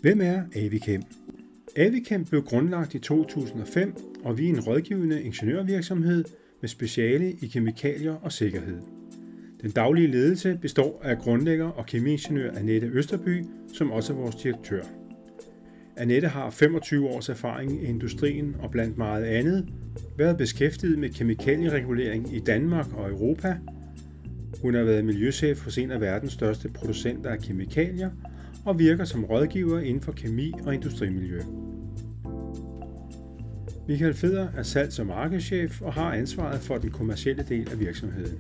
Hvem er Avichem? Avichem blev grundlagt i 2005, og vi er en rådgivende ingeniørvirksomhed med speciale i kemikalier og sikkerhed. Den daglige ledelse består af grundlægger og kemiingeniør Annette Østerby, som også er vores direktør. Annette har 25 års erfaring i industrien og blandt meget andet været beskæftiget med kemikalieregulering i Danmark og Europa. Hun har været miljøchef hos en af verdens største producenter af kemikalier og virker som rådgiver inden for kemi og industrimiljø. Michael Feder er salgs- og markedschef og har ansvaret for den kommercielle del af virksomheden.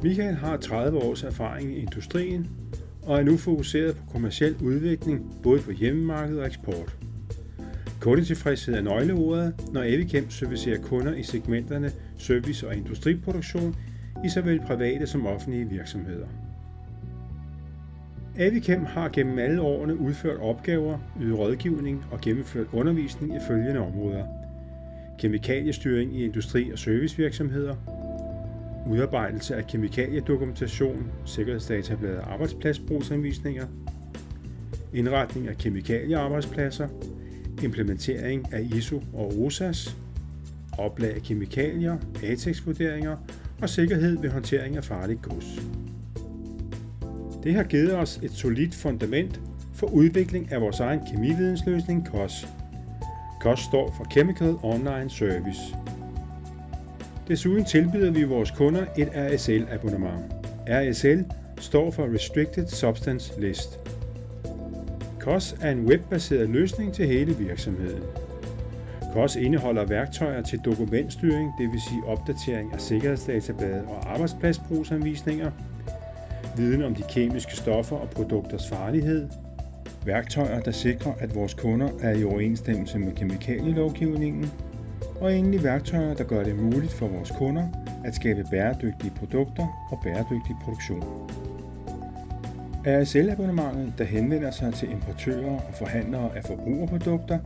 Michael har 30 års erfaring i industrien og er nu fokuseret på kommerciel udvikling både på hjemmemarked og eksport. Kundetilfredshed er nøgleordet, når Avichem servicerer kunder i segmenterne service og industriproduktion i såvel private som offentlige virksomheder. Avichem har gennem alle årene udført opgaver, ydet rådgivning og gennemført undervisning i følgende områder: kemikaliestyring i industri- og servicevirksomheder, udarbejdelse af kemikaliedokumentation, sikkerhedsdatablad og arbejdspladsbrugsanvisninger, indretning af kemikaliearbejdspladser, implementering af ISO og OSAS, oplag af kemikalier, ATEX-vurderinger og sikkerhed ved håndtering af farligt gods. Det har givet os et solidt fundament for udvikling af vores egen kemividensløsning COS. COS står for Chemical Online Service. Desuden tilbyder vi vores kunder et RSL-abonnement. RSL står for Restricted Substance List. COS er en webbaseret løsning til hele virksomheden. COS indeholder værktøjer til dokumentstyring, dvs. opdatering af sikkerhedsdatablade og arbejdspladsbrugsanvisninger, viden om de kemiske stoffer og produkters farlighed, værktøjer, der sikrer, at vores kunder er i overensstemmelse med kemikalielovgivningen, og endelig værktøjer, der gør det muligt for vores kunder at skabe bæredygtige produkter og bæredygtig produktion. RSL-abonnementet, der henvender sig til importører og forhandlere af forbrugerprodukter,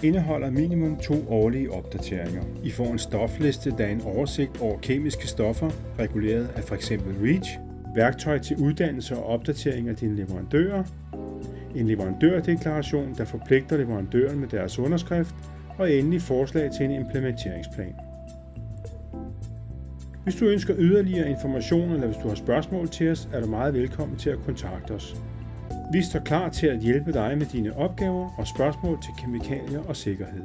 indeholder minimum 2 årlige opdateringer. I får en stofliste, der er en oversigt over kemiske stoffer, reguleret af f.eks. REACH, værktøj til uddannelse og opdatering af dine leverandører, en leverandørdeklaration, der forpligter leverandøren med deres underskrift, og endelig forslag til en implementeringsplan. Hvis du ønsker yderligere information, eller hvis du har spørgsmål til os, er du meget velkommen til at kontakte os. Vi står klar til at hjælpe dig med dine opgaver og spørgsmål til kemikalier og sikkerhed.